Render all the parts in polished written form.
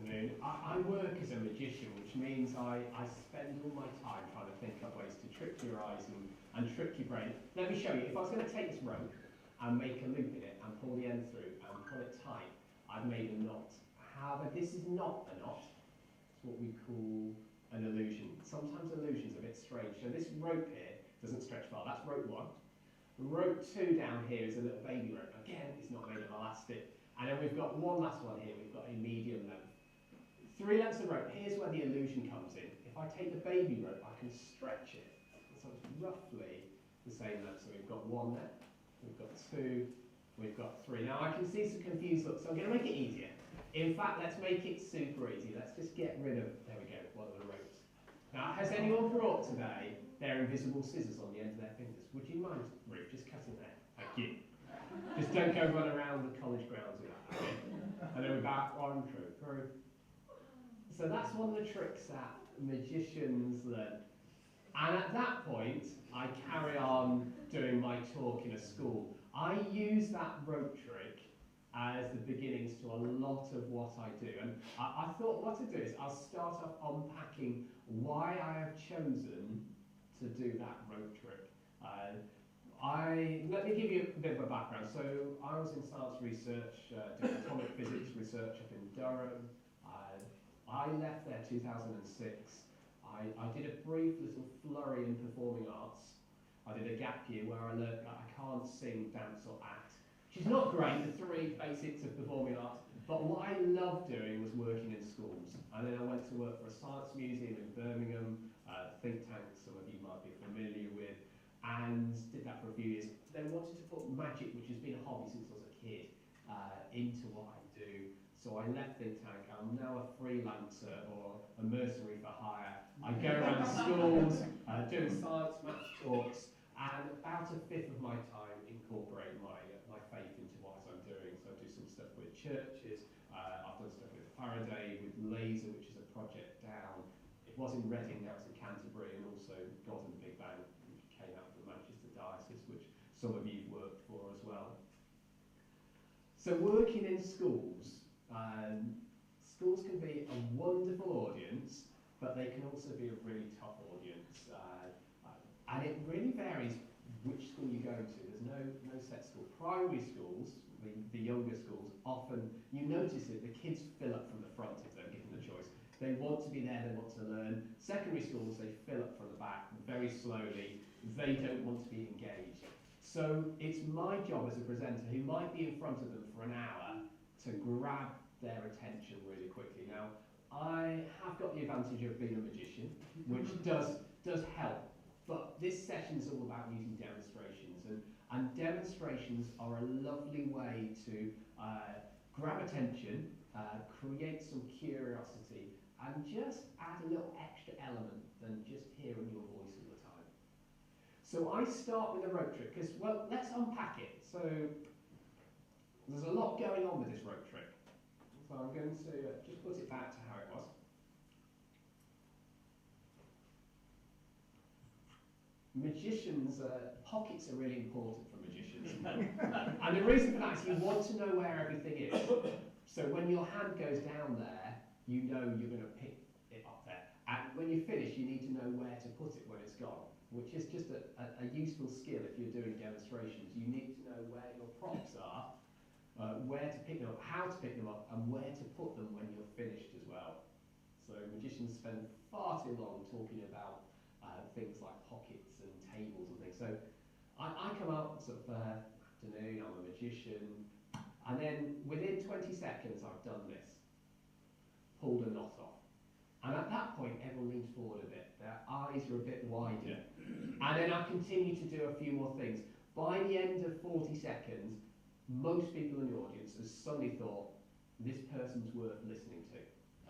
afternoon. I work as a magician, which means I spend all my time trying to think up ways to trick your eyes and trick your brain. Let me show you. If I was going to take this rope and make a loop in it and pull the end through and pull it tight, I've made a knot. However, this is not a knot. It's what we call an illusion. Sometimes illusions are a bit strange. So this rope here doesn't stretch far. That's rope 1. Rope 2 down here is a little baby rope. Again, it's not made of elastic. And then we've got one last one here. We've got a medium length. 3 lengths of rope. Here's where the illusion comes in. If I take the baby rope, I can stretch it. So it's roughly the same length. So we've got 1 there. We've got 2. We've got 3. Now I can see some confused looks, so I'm going to make it easier. In fact, let's make it super easy. Let's just get rid of, there we go, one of the ropes. Now, has anyone brought today their invisible scissors on the end of their fingers? Would you mind, Ruth, just cutting there? Thank you. Just don't go run around the college grounds with that, okay? And then we're back on through. So that's one of the tricks that magicians learn. And at that point, I carry on doing my talk in a school. I use that rope trick as the beginnings to a lot of what I do. And I thought what to do is I'll start off unpacking why I have chosen to do that rope trick. Let me give you a bit of a background. So I was in science research, doing atomic physics research up in Durham. I left there 2006. I did a brief little flurry in performing arts. I did a gap year where I learned that I can't sing, dance or act, which is not great, the 3 basics of performing arts, but what I loved doing was working in schools. And then I went to work for a science museum in Birmingham, think tank some of you might be familiar with, and did that for a few years. Then wanted to put magic, which has been a hobby since I was a kid, into what I do. So I left think tank. I'm now a freelancer or a mercenary for hire. I go around schools doing science, maths talks, and about a fifth of my time incorporate my faith into what I'm doing. So I do some stuff with churches. I've done stuff with Faraday, with Laser, which is a project down. It was in Reading, now it's in Canterbury, and also God and the Big Bang, which came out of the Manchester Diocese, which some of you've worked for as well. So working in schools, schools can be a wonderful audience, but they can also be a really tough audience. And it really varies which school you go to. There's no set school. Primary schools, the younger schools, often, you notice it, the kids fill up from the front if they're given the choice. They want to be there, they want to learn. Secondary schools, they fill up from the back very slowly. They don't want to be engaged. So it's my job as a presenter, who might be in front of them for an hour, to grab their attention really quickly. Now, I have got the advantage of being a magician, which does help. But this session is all about using demonstrations, and demonstrations are a lovely way to grab attention, create some curiosity, and just add a little extra element than just hearing your voice all the time. So I start with a rope trick, because, well, let's unpack it. So there's a lot going on with this rope trick. So I'm going to just put it back to how it was. Magicians, pockets are really important for magicians. And the reason for that is you want to know where everything is. So when your hand goes down there, you know you're going to pick it up there. And when you finish, you need to know where to put it when it's gone, which is just a useful skill if you're doing demonstrations. You need to know where your props are, where to pick them up, how to pick them up, and where to put them when you're finished as well. So magicians spend far too long talking about things like pockets and tables and things. So I come up sort of afternoon, I'm a magician, and then within 20 seconds I've done this, pulled a knot off. And at that point everyone leans forward a bit, their eyes are a bit wider, and then I continue to do a few more things. By the end of 40 seconds, most people in the audience have suddenly thought, this person's worth listening to.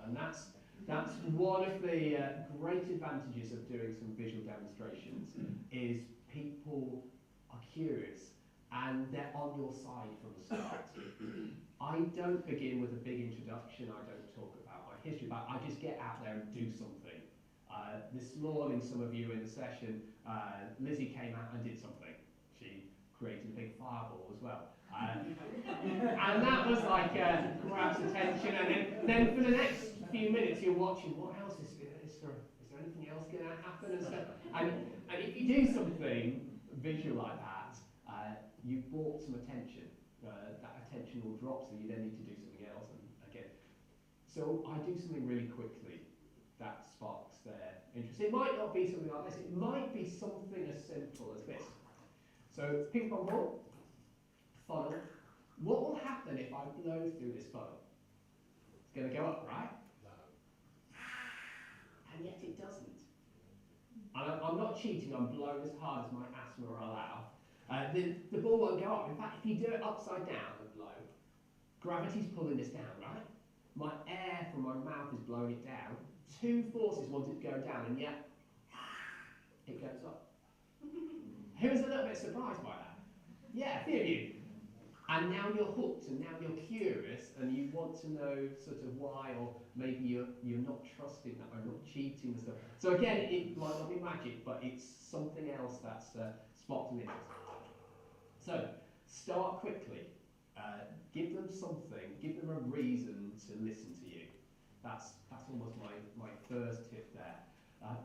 And that's one of the great advantages of doing some visual demonstrations, is people are curious and they're on your side from the start. I don't begin with a big introduction, I don't talk about my history, but I just get out there and do something. This morning, some of you in the session, Lizzie came out and did something. She created a big fireball as well. And that was like grabs attention, and then then for the next few minutes you're watching, what else is there anything else going to happen and stuff? And if you do something visual like that, you've brought some attention. That attention will drop, so you then need to do something else. And again, so I do something really quickly that sparks their interest. It might not be something like this. It might be something as simple as this. So ping pong ball, funnel. What will happen if I blow through this funnel? It's going to go up, right? No. And yet it doesn't. And I'm not cheating, I'm blowing as hard as my asthma will allow. The ball won't go up. In fact, if you do it upside down and blow, gravity's pulling this down, right? My air from my mouth is blowing it down. Two forces want it to go down, and yet it goes up. Who's a little bit surprised by that? Yeah, a few of you. And now you're hooked, and now you're curious, and you want to know sort of why, or maybe you're not trusting that I'm not cheating and stuff. So again, it might not be magic, but it's something else that's sparked an interest. So start quickly. Give them something. Give them a reason to listen to you. That's almost my first tip there.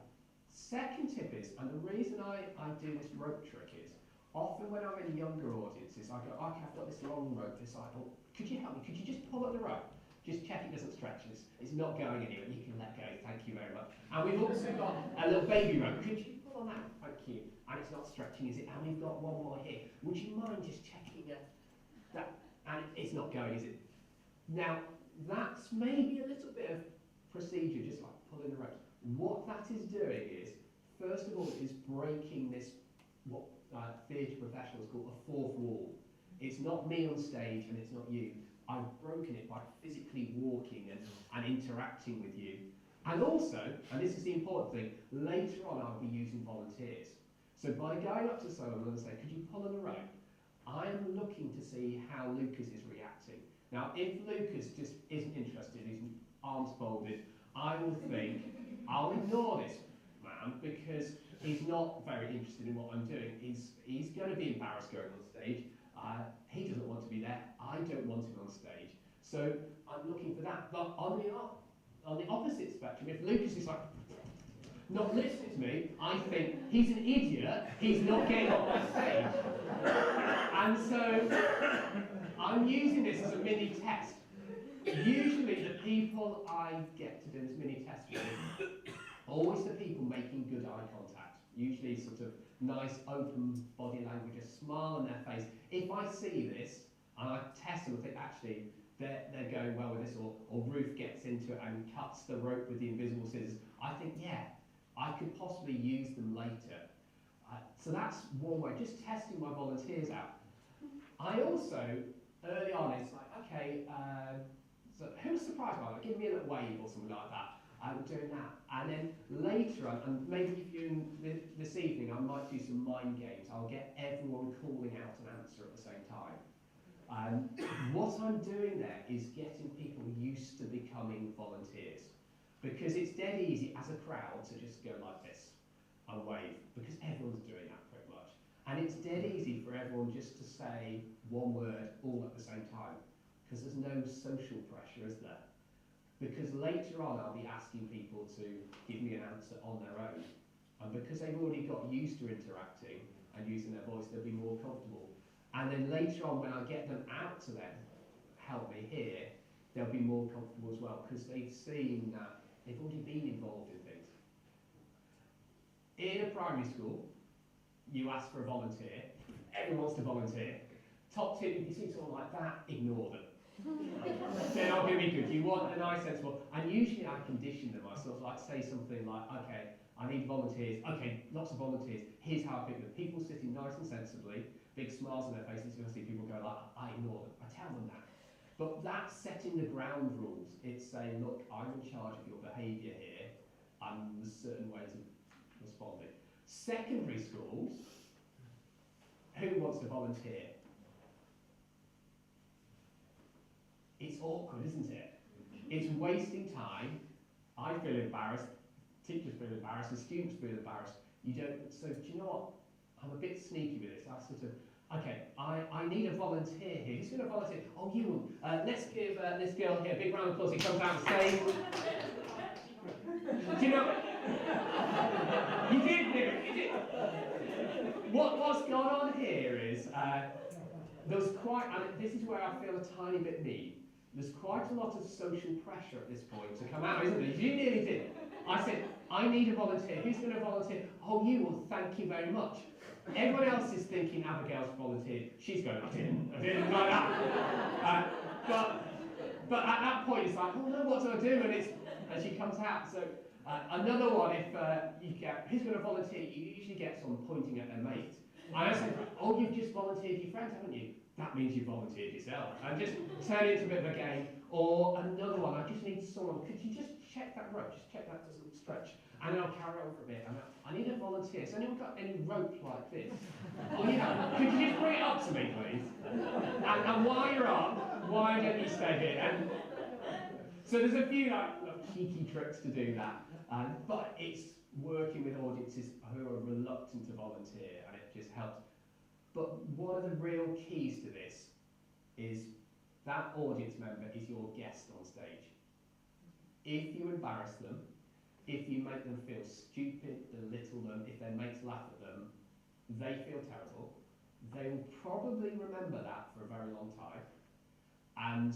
Second tip is, and the reason I do this rope trick is, often when I'm in younger audiences, I go, okay, I've got this long rope this side. Oh, could you help me? Could you just pull at the rope? Just check it doesn't stretch. It's not going anywhere. You can let go. Thank you very much. And we've also got a little baby rope. Could you pull on that? Thank you. And it's not stretching, is it? And we've got one more here. Would you mind just checking that? And it's not going, is it? Now, that's maybe a little bit of procedure, just like pulling the rope. What that is doing is, first of all, is breaking this, what theatre professionals call a fourth wall. It's not me on stage and it's not you. I've broken it by physically walking and interacting with you. And also, and this is the important thing, later on I'll be using volunteers. So by going up to someone and saying, could you pull on the rope? I'm looking to see how Lucas is reacting. Now, if Lucas just isn't interested, his arms folded, I will think, I'll ignore this man because he's not very interested in what I'm doing. He's going to be embarrassed going on stage. He doesn't want to be there. I don't want him on stage. So I'm looking for that. But on the opposite spectrum, if Lucas is like, not listening to me, I think he's an idiot, he's not getting on my stage. And so I'm using this as a mini test. Usually the people I get to do this mini test with, always the people making good eye contact. Usually sort of nice open body language, a smile on their face. If I see this, and I test them and think actually they're going well with this, or Ruth gets into it and cuts the rope with the invisible scissors, I think, yeah, I could possibly use them later. So that's one way, just testing my volunteers out. I also, early on, it's like, okay, so who's surprised by that? Give me a little wave or something like that. I'm doing that. And then later on, and maybe if you're in this evening, I might do some mind games. I'll get everyone calling out an answer at the same time. What I'm doing there is getting people used to becoming volunteers. Because it's dead easy as a crowd to just go like this and wave, because everyone's doing that pretty much. And it's dead easy for everyone just to say one word all at the same time, because there's no social pressure, is there? Because later on I'll be asking people to give me an answer on their own. And because they've already got used to interacting and using their voice, they'll be more comfortable. And then later on when I get them out to them, help me here, they'll be more comfortable as well, because they've seen that they've already been involved in things. In a primary school, you ask for a volunteer. Everyone wants to volunteer. Top tip, if you see someone like that, ignore them. They're not going to be good. You want a nice, sensible, and usually I condition them. I sort of like say something like, okay, I need volunteers. Okay, lots of volunteers. Here's how I pick them. People sitting nice and sensibly, big smiles on their faces. You're going to see people go like, I ignore them. I tell them that. But that's setting the ground rules. It's saying, look, I'm in charge of your behaviour here, and there's certain ways of responding. Secondary schools, who wants to volunteer? It's awkward, isn't it? It's wasting time. I feel embarrassed, teachers feel embarrassed, and students feel embarrassed. You don't. So do you know what? I'm a bit sneaky with this. Okay, I need a volunteer here. Who's going to volunteer? Oh, you. Let's give this girl here a big round of applause. He comes out and says, do you know? You did, Nick. You did. What's going on here is there's quite, and this is where I feel a tiny bit mean. There's quite a lot of social pressure at this point to come out, isn't there? You nearly did. I said, I need a volunteer. Who's going to volunteer? Oh, you will. Thank you very much. Everyone else is thinking Abigail's volunteered. She's going, I didn't like that. But at that point, it's like, oh no, what do I do? And she comes out. So another one, if you get, who's going to volunteer? You usually get someone pointing at their mate. And I said, oh, you've just volunteered your friend, haven't you? That means you volunteered yourself. And just turn it into a bit of a game. Or another one, I just need someone, could you just check that rope? Just check that doesn't stretch. And then I'll carry on for a bit. And I need a volunteer. Has anyone got any rope like this? Oh, yeah. Could you just bring it up to me, please? And while you're up, why don't you stay here? And so there's a few like cheeky tricks to do that. But it's working with audiences who are reluctant to volunteer, and it just helps. But one of the real keys to this is that audience member is your guest on stage. If you embarrass them, if you make them feel stupid, belittle them, if their mates laugh at them, they feel terrible. They will probably remember that for a very long time. And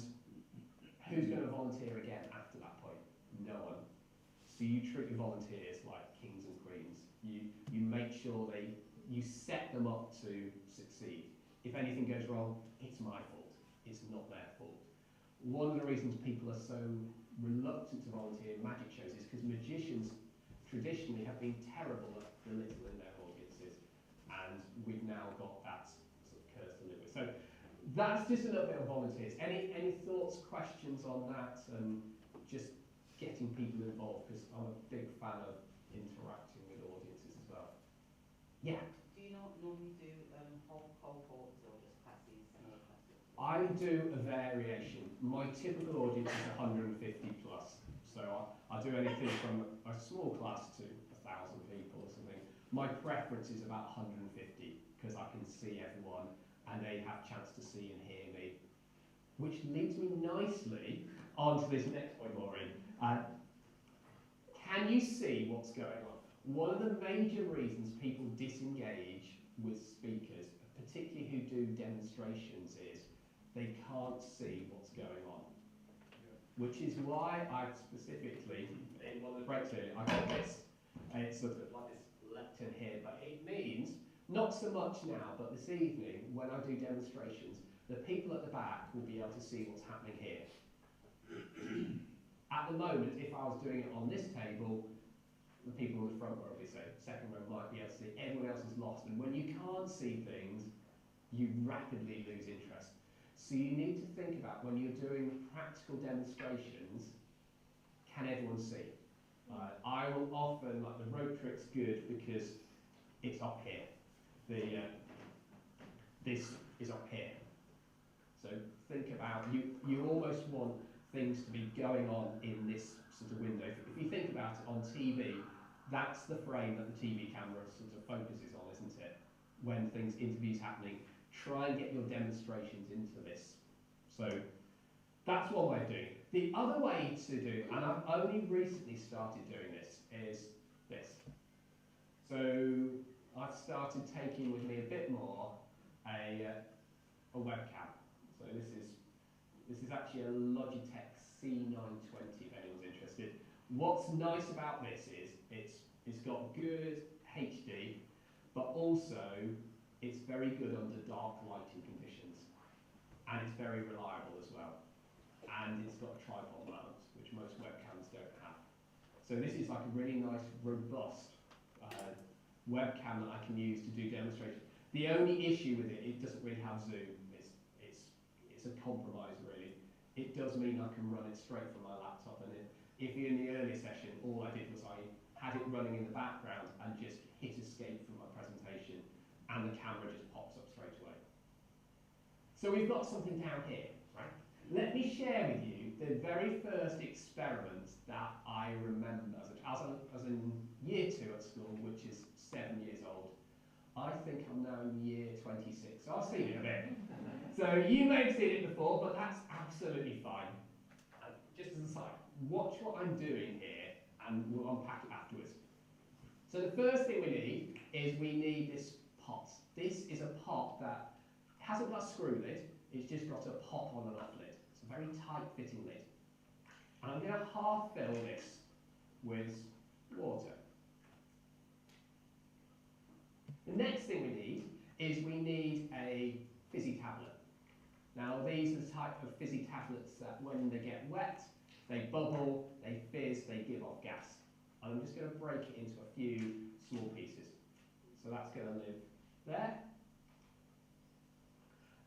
who's going to volunteer again after that point? No one. So you treat your volunteers like kings and queens. You make sure you set them up to succeed. If anything goes wrong, it's my fault. It's not their fault. One of the reasons people are so reluctant to volunteer in magic shows is because magicians traditionally have been terrible at belittling their audiences, and we've now got that sort of curse to live with. So that's just a little bit of volunteers. Any thoughts, questions on that, and just getting people involved, because I'm a big fan of interacting with audiences as well. Yeah? Do you not normally do whole cohorts or just classes, small classes? I do a variation. My typical audience is 150 plus. So I do anything from a small class to 1,000 people or something. My preference is about 150 because I can see everyone and they have a chance to see and hear me. Which leads me nicely onto this next point, Maureen. Can you see what's going on? One of the major reasons people disengage with speakers, particularly who do demonstrations, is they can't see what's going on. Which is why I specifically, in one of the breaks earlier, I got this. And it's sort of like this lectern here, but it means, not so much now, but this evening, when I do demonstrations, the people at the back will be able to see what's happening here. At the moment, if I was doing it on this table, the people in the front row, obviously, second row might be able to see, everyone else is lost. And when you can't see things, you rapidly lose interest. So you need to think about when you're doing practical demonstrations, can everyone see? I will often, like the rope trick's good because it's up here. This is up here. So think about, you almost want things to be going on in this sort of window. If you think about it on TV, that's the frame that the TV camera sort of focuses on, isn't it? When interviews happening, try and get your demonstrations into this. So that's one way of doing it. The other way to do it, and I've only recently started doing this, is this. So I've started taking with me a bit more a webcam. So this is actually a Logitech C920 if anyone's interested. What's nice about this is it's got good HD, but also it's very good under dark lighting conditions, and it's very reliable as well. And it's got a tripod mount, which most webcams don't have. So this is like a really nice, robust webcam that I can use to do demonstrations. The only issue with it doesn't really have zoom. It's a compromise, really. It does mean I can run it straight from my laptop, and if you're in the earlier session, all I did was I had it running in the background and just hit escape from my presentation, and the camera just pops up straight away. So we've got something down here, right? Let me share with you the very first experiment that I remember as in year 2 at school, which is 7 years old. I think I'm now in year 26, so I've seen it a bit. So you may have seen it before, but that's absolutely fine. And just as a side, watch what I'm doing here, and we'll unpack it afterwards. So the first thing we need is we need this pot. This is a pot that hasn't got a screw lid, it's just got a pop on and off lid. It's a very tight fitting lid. And I'm going to half fill this with water. The next thing we need is we need a fizzy tablet. Now these are the type of fizzy tablets that when they get wet, they bubble, they fizz, they give off gas. And I'm just going to break it into a few small pieces. So that's going to live there.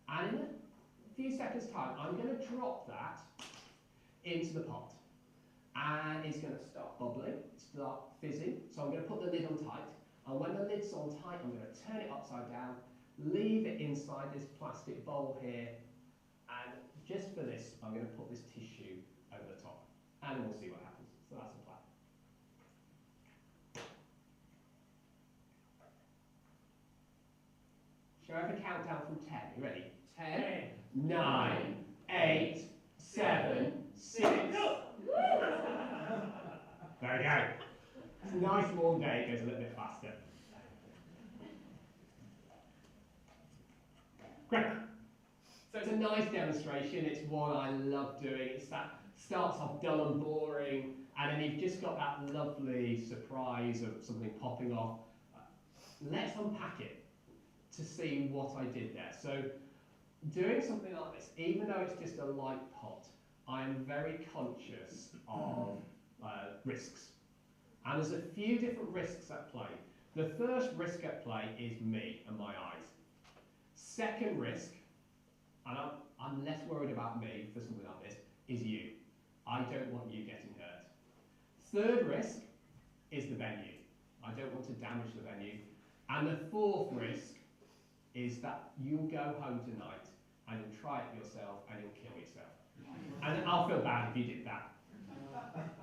And in a few seconds time, I'm going to drop that into the pot. And it's going to start bubbling, start fizzing. So I'm going to put the lid on tight. And when the lid's on tight, I'm going to turn it upside down, leave it inside this plastic bowl here. And just for this, I'm going to put this tissue over the top. And we'll see what happens. So that's the plan. Shall I have a countdown from 10? You ready? 10, 9, 8, 7, 6. There we go. It's a nice warm day, it goes a little bit faster. Great. So it's a nice demonstration, it's one I love doing. It's that starts off dull and boring, and then you've just got that lovely surprise of something popping off. Let's unpack it to see what I did there. So doing something like this, even though it's just a light pot, I am very conscious of risks. And there's a few different risks at play. The first risk at play is me and my eyes. Second risk, and I'm less worried about me for something like this, is you. I don't want you getting hurt. Third risk is the venue. I don't want to damage the venue. And the fourth risk is that you'll go home tonight and you'll try it yourself and you'll kill yourself. And I'll feel bad if you did that.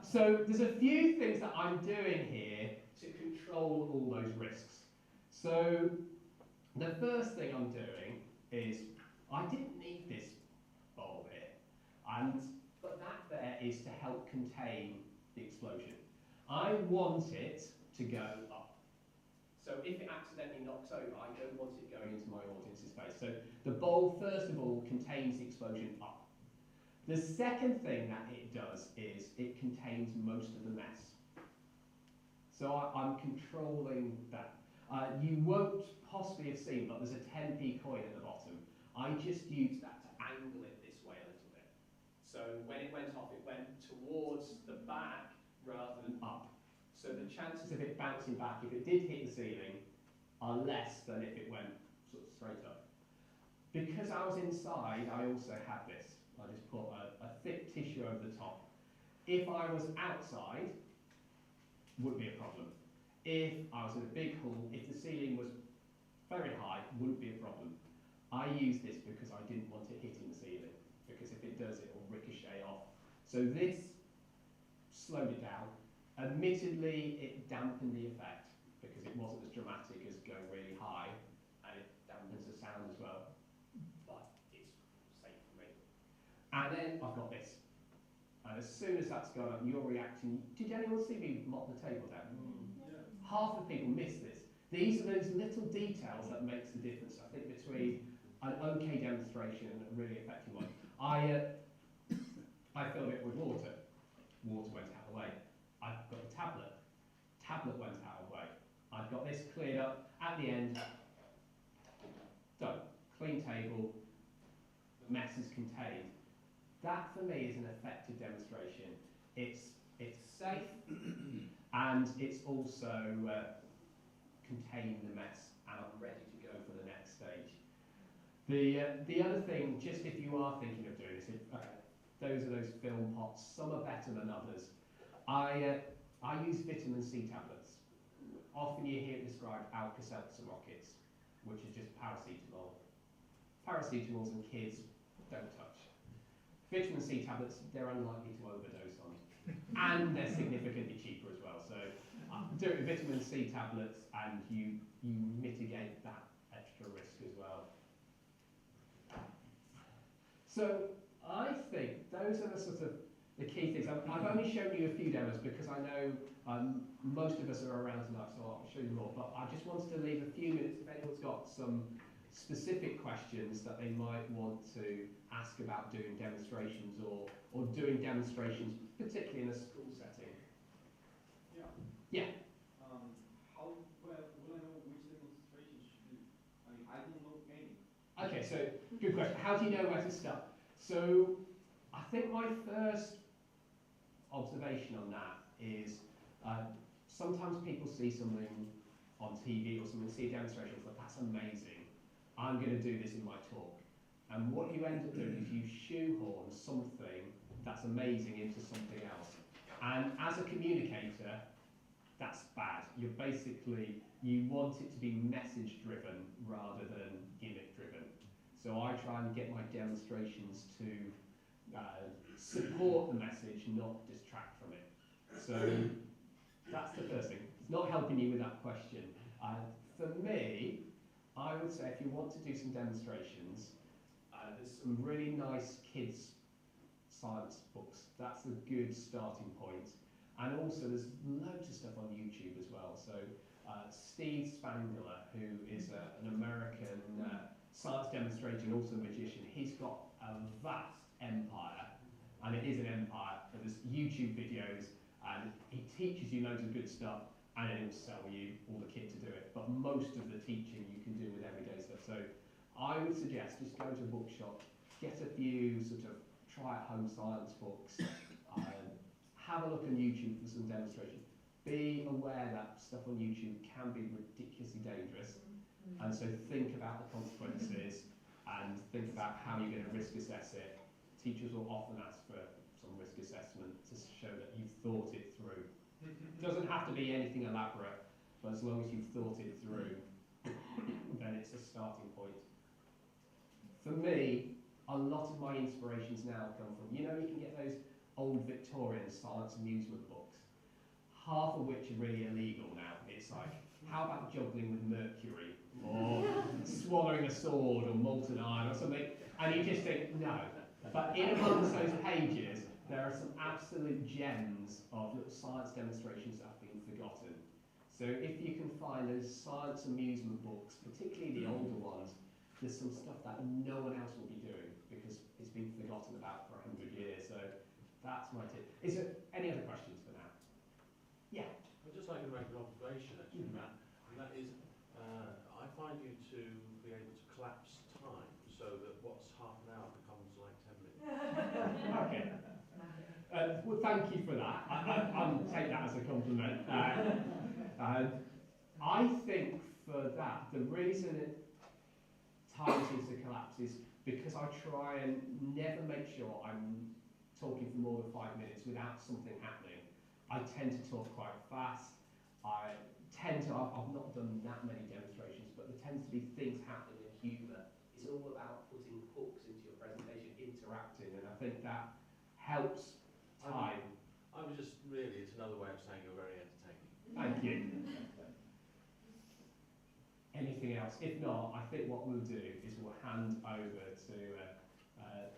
So there's a few things that I'm doing here to control all those risks. So the first thing I'm doing is, I didn't need this bowl here, but that there is to help contain the explosion. I want it to go up. So if it accidentally knocks over, I don't want it going into my audience's face. So the bowl, first of all, contains the explosion up. The second thing that it does is it contains most of the mess. So I'm controlling that. You won't possibly have seen, but there's a 10p coin at the bottom. I just used that to angle it this way a little bit. So when it went off, it went towards the back rather than up. So the chances of it bouncing back, if it did hit the ceiling, are less than if it went sort of straight up. Because I was inside, I also had this. I just put a thick tissue over the top. If I was outside, wouldn't be a problem. If I was in a big hall, if the ceiling was very high, wouldn't be a problem. I use this because I didn't want it hitting the ceiling, because if it does, it will ricochet off. So this slowed it down. Admittedly, it dampened the effect, because it wasn't as dramatic as going really high, and it dampens the sound as well. But it's safe for me. And then I've got this. And as soon as that's gone up, you're reacting. Did anyone see me mop the table down? Yeah. Half the people miss this. These are those little details that makes the difference, I think, between an okay demonstration and a really effective one. I filled it with water. Water went out of the way. I've got the tablet. Tablet went out of the way. I've got this cleared up. At the end, done. Clean table. The mess is contained. That for me is an effective demonstration. It's safe and it's also contained the mess, and I'm ready to go for the next stage. The other thing, just if you are thinking of doing this, those are those film pots. Some are better than others. I use vitamin C tablets. Often you hear it described Alka-Seltzer rockets, which is just paracetamol. Paracetamols and kids don't touch. Vitamin C tablets, they're unlikely to overdose on, and they're significantly cheaper as well. So do it with vitamin C tablets, and you mitigate that extra risk as well. So I think those are the sort of the key things. I've only shown you a few demos because I know most of us are around tonight, so I'll show you more. But I just wanted to leave a few minutes if anyone's got some specific questions that they might want to ask about doing demonstrations or doing demonstrations, particularly in a school setting. Yeah. Yeah. How well will I know which demonstrations to do? I mean, I don't know any. Okay, so good question. How do you know where to start? So I think my first observation on that is sometimes people see something on TV or something, see a demonstration, but that's amazing. I'm going to do this in my talk. And what you end up doing is you shoehorn something that's amazing into something else. And as a communicator, that's bad. You're basically, you want it to be message driven rather than gimmick driven. So I try and get my demonstrations to support the message, not distract from it. So that's the first thing. It's not helping you with that question. For me, I would say if you want to do some demonstrations, there's some really nice kids science books. That's a good starting point. And also there's loads of stuff on YouTube as well. So Steve Spangler, who is an American science demonstrator and also a magician, he's got a vast empire, and it is an empire. There's YouTube videos, and he teaches you loads of good stuff, and then he'll sell you all the kit to do it. But most of the teaching you can do with everyday stuff. So I would suggest just go to a bookshop, get a few sort of try-at-home science books, have a look on YouTube for some demonstration. Be aware that stuff on YouTube can be ridiculously dangerous, and so think about the consequences and think about how you're going to risk assess it. Teachers will often ask for some risk assessment to show that you've thought it through. It doesn't have to be anything elaborate, but as long as you've thought it through, then it's a starting point. For me, a lot of my inspirations now come from, you know, you can get those old Victorian science amusement books, half of which are really illegal now. It's like, how about juggling with mercury, or swallowing a sword, or molten iron, or something, and you just think, no. But in amongst those pages, there are some absolute gems of little science demonstrations that have been forgotten. So if you can find those science amusement books, particularly the older ones, there's some stuff that no one else will be doing because it's been forgotten about for 100 years. So that's my tip. Is there any other questions for now? Yeah. I'd just like to make an observation, actually, Matt, and that is, I find you to be able to collapse time so that what's half an hour becomes like 10 minutes. Okay. Well, thank you for that. I'll take that as a compliment. I think for that, the reason time seems to collapse is because I try and never make sure I'm talking for more than 5 minutes without something happening. I tend to talk quite fast. I've not done that many demonstrations, but there tends to be things happening in humour. It's all about putting hooks into your presentation, interacting, and I think that helps time. I was just really, it's another way of saying you're very entertaining. Thank you. Anything else? If not, I think what we'll do is we'll hand over to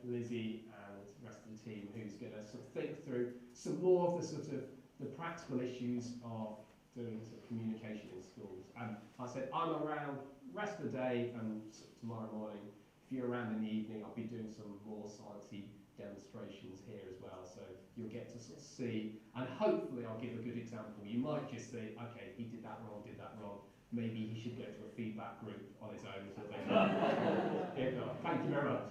Lizzie and the rest of the team, who's going to sort of think through some more of the sort of the practical issues of doing sort of communication in schools. And I said I'm around rest of the day and tomorrow morning. If you're around in the evening, I'll be doing some more sciencey demonstrations here as well. So you'll get to sort of see, and hopefully I'll give a good example. You might just say, okay, he did that wrong, maybe he should go to a feedback group on his own. Sort of thing. Thank you very much.